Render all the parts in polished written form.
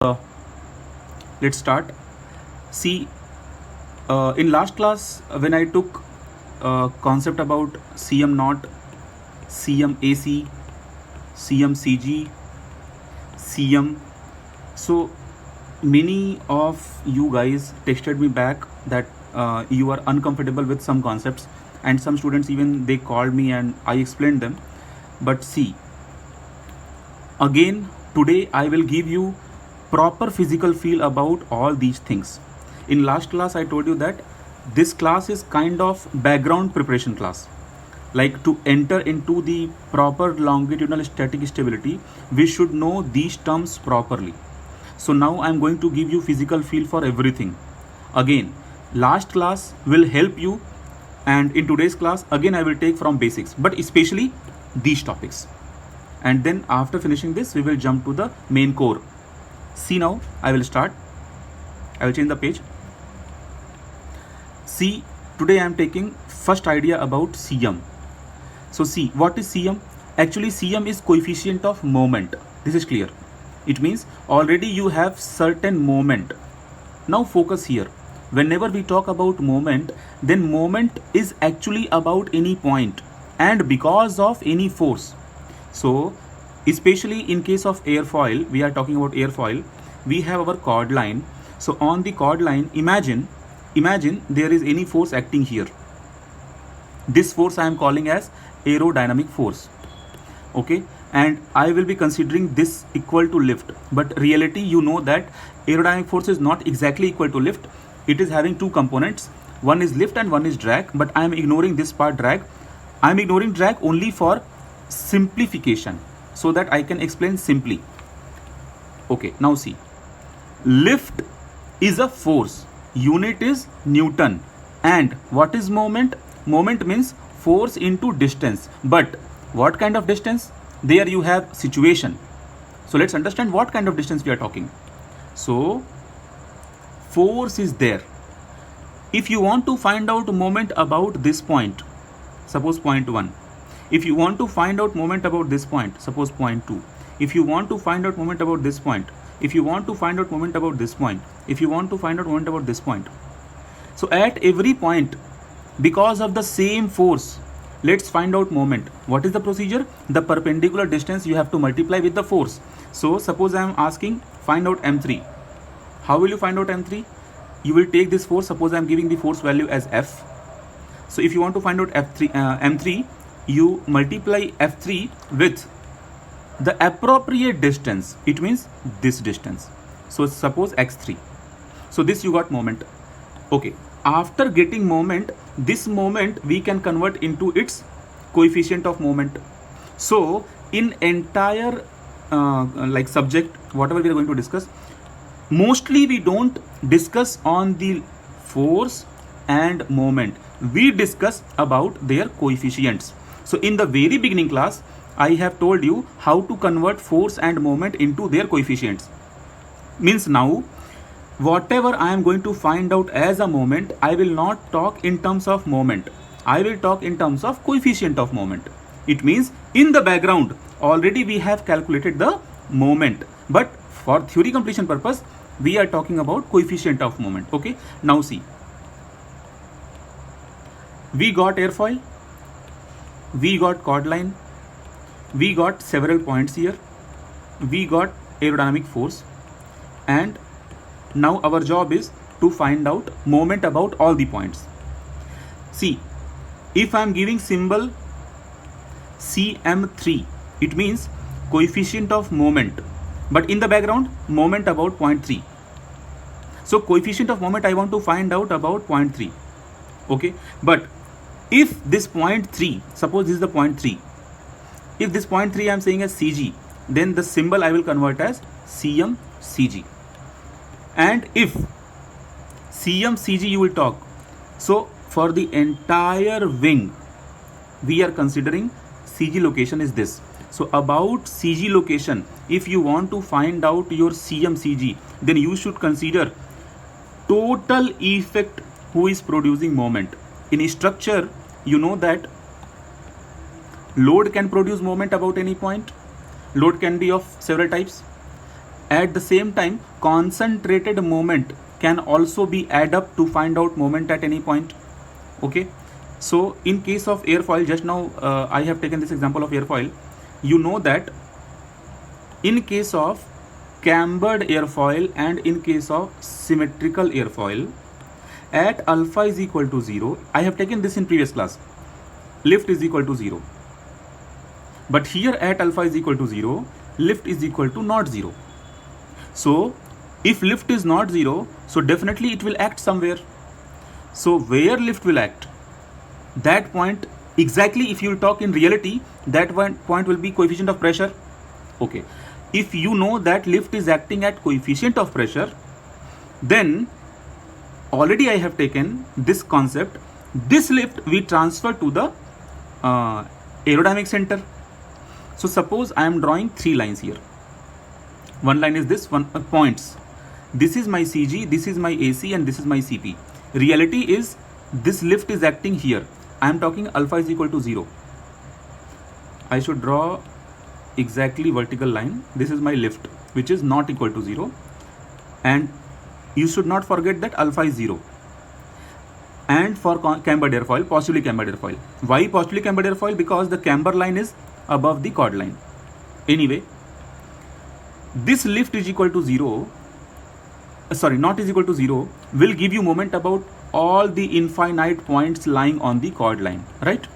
Let's start. See, in last class when I took concept about CM naught, CM AC, CM CG, CM, so many of you guys texted me back that you are uncomfortable with some concepts, and some students even they called me and I explained them. But see, again today I will give you proper physical feel about all these things. In last class I told you that this class is kind of background preparation class. Like, to enter into the proper longitudinal static stability, we should know these terms properly. So now I am going to give you physical feel for everything. Again, last class will help you, and in today's class again I will take from basics, but especially these topics. And then after finishing this, we will jump to the main core. See, now I will start. I will change the page. See, today I am taking first idea about CM. So see, what is CM? Actually, CM is coefficient of moment. This is clear. It means already you have certain moment. Now focus here. Whenever we talk about moment, then moment is actually about any point and because of any force. So especially in case of airfoil, we are talking about airfoil, we have our chord line. So on the chord line, imagine there is any force acting here. This force I am calling as aerodynamic force. Okay, and I will be considering this equal to lift, but reality, you know that aerodynamic force is not exactly equal to lift. It is having two components, one is lift and one is drag, but I am ignoring this part, drag. I am ignoring drag only for simplification so that I can explain simply. Okay, now see, lift is a force, unit is Newton, and what is moment? Moment means force into distance. But what kind of distance? There you have situation. So let's understand what kind of distance we are talking. So force is there. If you want to find out moment about this point, suppose point 1. If you want to find out moment about this point, suppose point 2. If you want to find out moment about this point, if you want to find out moment about this point, if you want to find out moment about this point. So at every point, because of the same force, let's find out moment. What is the procedure? The perpendicular distance you have to multiply with the force. So suppose I am asking find out m3. How will you find out m3? You will take this force. Suppose I am giving the force value as F. So if you want to find out m3, you multiply F3 with the appropriate distance. It means this distance. So suppose x3. So this you got moment. Okay. After getting moment, this moment we can convert into its coefficient of moment. So in entire like subject, whatever we are going to discuss, mostly we don't discuss on the force and moment. We discuss about their coefficients. So in the very beginning class, I have told you how to convert force and moment into their coefficients. Means now, whatever I am going to find out as a moment, I will not talk in terms of moment. I will talk in terms of coefficient of moment. It means in the background, already we have calculated the moment. But for theory completion purpose, we are talking about coefficient of moment. Okay. Now see, we got airfoil, we got chord line, we got several points here, we got aerodynamic force, and now our job is to find out moment about all the points. See, if I am giving symbol CM3, it means coefficient of moment, but in the background moment about point 3. So coefficient of moment I want to find out about point 3. Okay, but if this point 3, suppose this is the point 3, if this point 3 I am saying as CG, then the symbol I will convert as CM CG. And if CM CG you will talk, so for the entire wing we are considering CG location is this. So about CG location, if you want to find out your CM CG, then you should consider total effect who is producing moment. In structure, you know that load can produce moment about any point. Load can be of several types. At the same time, concentrated moment can also be add up to find out moment at any point. Okay, so in case of airfoil, just now I have taken this example of airfoil. You know that in case of cambered airfoil and in case of symmetrical airfoil, at alpha is equal to 0, I have taken this in previous class, lift is equal to 0. But here at alpha is equal to 0, lift is equal to not 0. So if lift is not 0, so definitely it will act somewhere. So where lift will act, that point exactly, if you talk in reality, that one point will be coefficient of pressure. Okay, if you know that lift is acting at coefficient of pressure, then already I have taken this concept. This lift we transfer to the aerodynamic center. So suppose I am drawing 3 lines here. One line is this one, points. This is my CG, this is my AC, and this is my CP. Reality is this lift is acting here. I am talking alpha is equal to 0. I should draw exactly vertical line. This is my lift, which is not equal to 0. And you should not forget that alpha is 0. And for cambered airfoil, positively cambered airfoil. Why positively cambered airfoil? Because the camber line is above the chord line. Anyway, this lift is equal to 0, not is equal to 0, will give you moment about all the infinite points lying on the chord line, right?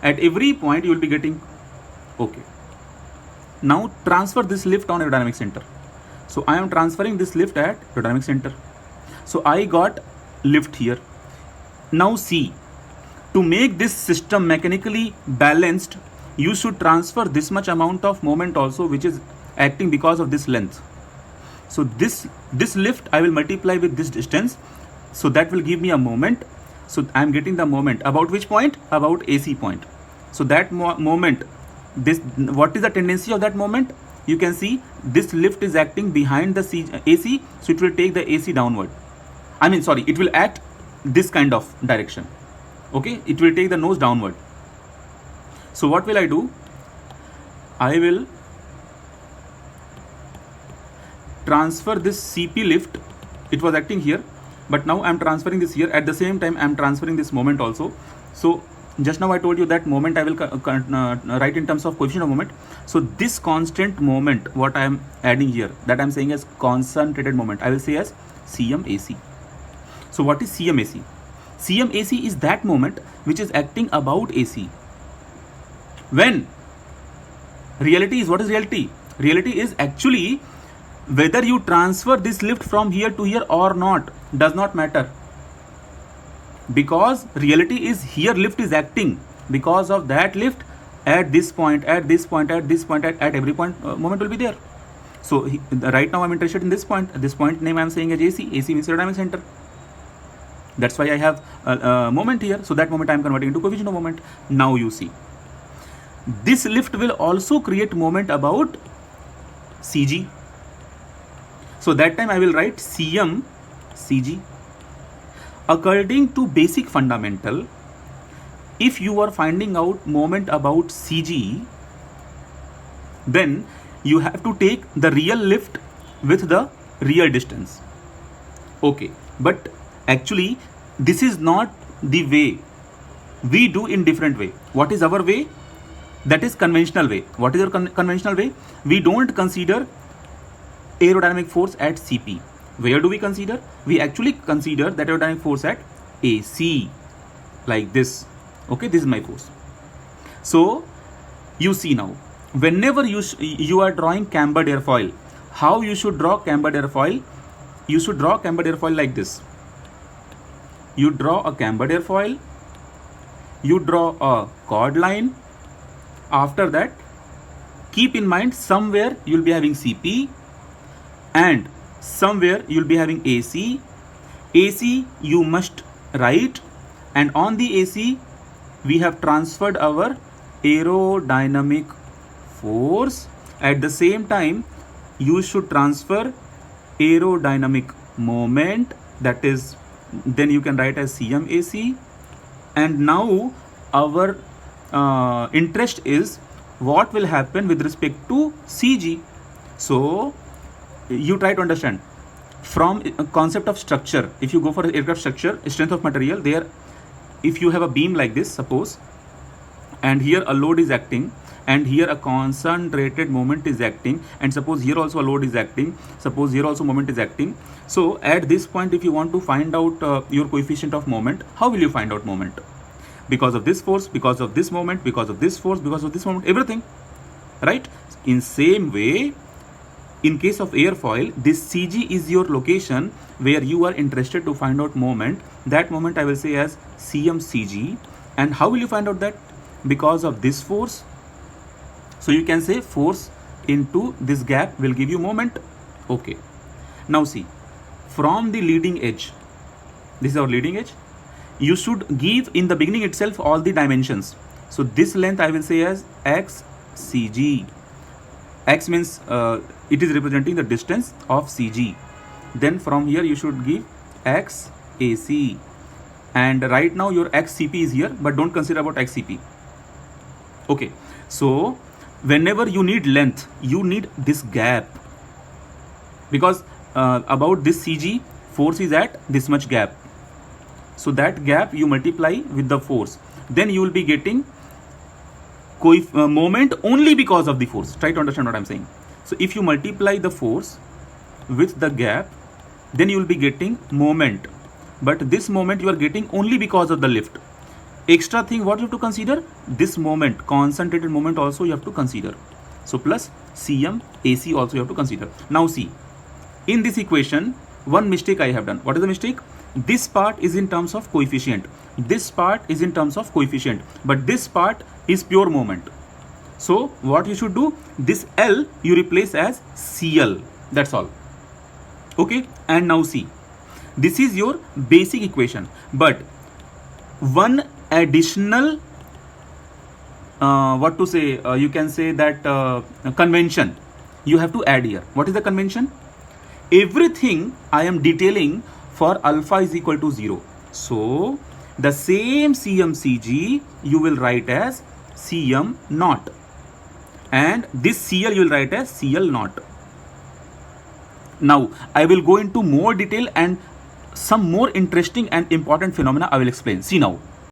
At every point you will be getting, okay. Now transfer this lift on aerodynamic center. So I am transferring this lift at aerodynamic center. So I got lift here. Now see, to make this system mechanically balanced, you should transfer this much amount of moment also, which is acting because of this length. So this lift I will multiply with this distance, so that will give me a moment. So I am getting the moment about which point? About AC point. So that moment, this, what is the tendency of that moment? You can see this lift is acting behind the AC, so it will take the AC downward. It will act this kind of direction. Okay, it will take the nose downward. So what will I do? I will transfer this CP lift. It was acting here, but now I am transferring this here. At the same time, I am transferring this moment also. So just now I told you that moment I will write in terms of coefficient of moment. So this constant moment, what I am adding here, that I am saying as concentrated moment, I will say as CMAC. So what is CMAC? CMAC is that moment which is acting about AC. When reality is, what is reality? Reality is actually whether you transfer this lift from here to here or not, does not matter. Because reality is here lift is acting. Because of that lift, at this point, at this point, at this point, at every point, moment will be there. So right now I am interested in this point. This point name I am saying as AC. AC means aerodynamic center. That's why I have a moment here. So that moment I am converting into coefficient of moment. Now you see, this lift will also create moment about CG. So that time I will write CM CG. According to basic fundamental, if you are finding out moment about CG, then you have to take the real lift with the real distance. Okay, but actually this is not the way. We do in different way. What is our way? That is conventional way. What is our conventional way? We don't consider aerodynamic force at CP. Where do we consider? We actually consider that aerodynamic force at AC, like this. Okay, this is my force. So you see now, whenever you are drawing cambered airfoil, how you should draw cambered airfoil? You should draw cambered airfoil like this. You draw a cambered airfoil, you draw a chord line. After that, keep in mind somewhere you will be having CP and somewhere you will be having AC. AC you must write, and on the AC we have transferred our aerodynamic force. At the same time, you should transfer aerodynamic moment, that is, then you can write as CMAC. And now our interest is what will happen with respect to CG. So you try to understand from a concept of structure. If you go for aircraft structure, strength of material, there if you have a beam like this, suppose, and here a load is acting, and here a concentrated moment is acting, and suppose here also a load is acting, suppose here also moment is acting. So at this point, if you want to find out your coefficient of moment, how will you find out moment? Because of this force, because of this moment, because of this force, because of this moment, everything, right? In same way, in case of airfoil, this CG is your location where you are interested to find out moment. That moment I will say as CMCG. And how will you find out that? Because of this force. So you can say force into this gap will give you moment. Okay. Now see, from the leading edge, this is our leading edge, you should give in the beginning itself all the dimensions. So this length I will say as XCG. X means it is representing the distance of CG. Then from here you should give XAC. And right now your XCP is here, but don't consider about XCP. Okay. So whenever you need length, you need this gap. Because about this CG, force is at this much gap. So that gap you multiply with the force. Then you will be getting moment only because of the force. Try to understand what I'm saying. So if you multiply the force with the gap, then you will be getting moment. But this moment you are getting only because of the lift. Extra thing what you have to consider? This moment, concentrated moment also you have to consider. So plus CM, AC also you have to consider. Now see, in this equation, one mistake I have done. What is the mistake? This part is in terms of coefficient. This part is in terms of coefficient. But this part is pure moment. So what you should do? This L you replace as CL. That's all. Okay. And now see, this is your basic equation. But one additional you can say that convention you have to add here. What is the convention? Everything I am detailing for alpha is equal to 0. So the same CMCG you will write as CM naught, and this CL you will write as CL naught. Now I will go into more detail and some more interesting and important phenomena I will explain. See now.